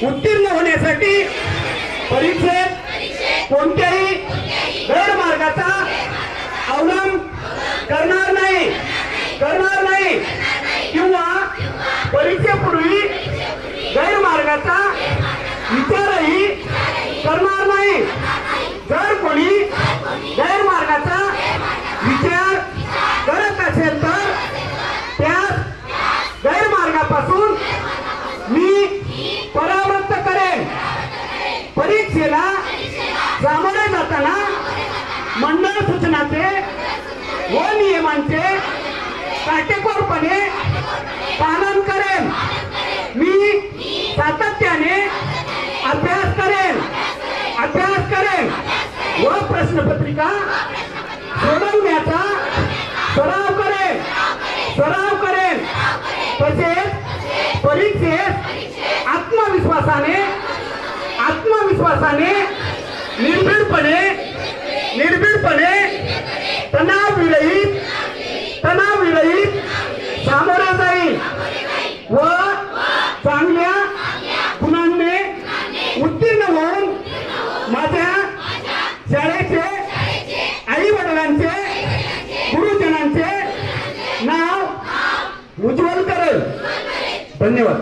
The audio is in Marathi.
उत्तीर्ण होण्यासाठी परीक्षेत कोणत्याही गैरमार्गाचा अवलंब करणार नाही किंवा परीक्षेपूर्वी गैरमार्गाचा विचारही करणार नाही। जर कोणी गैरमार्गाचा विचार करत असेल तर त्यास गैरमार्गापासून मी परावृत्त करेन। परीक्षेला सामोरे जाताना मंडळ सूचनाचे व नियमांचे काटेकोरपणे पालन करेन। मी सातत्याने अभ्यास करेन व प्रश्नपत्रिका सोडवण्याचा सराव करेन। तसेच परीक्षेत आत्मविश्वासाने निर्भीडपणे तणावविरहित सामोरे जाईल व चांगल्या गुणांनी उत्तीर्ण होऊन माझ्या शाळेचे आई वडिलांचे गुरुजनांचे नाव उज्ज्वल करेल। धन्यवाद।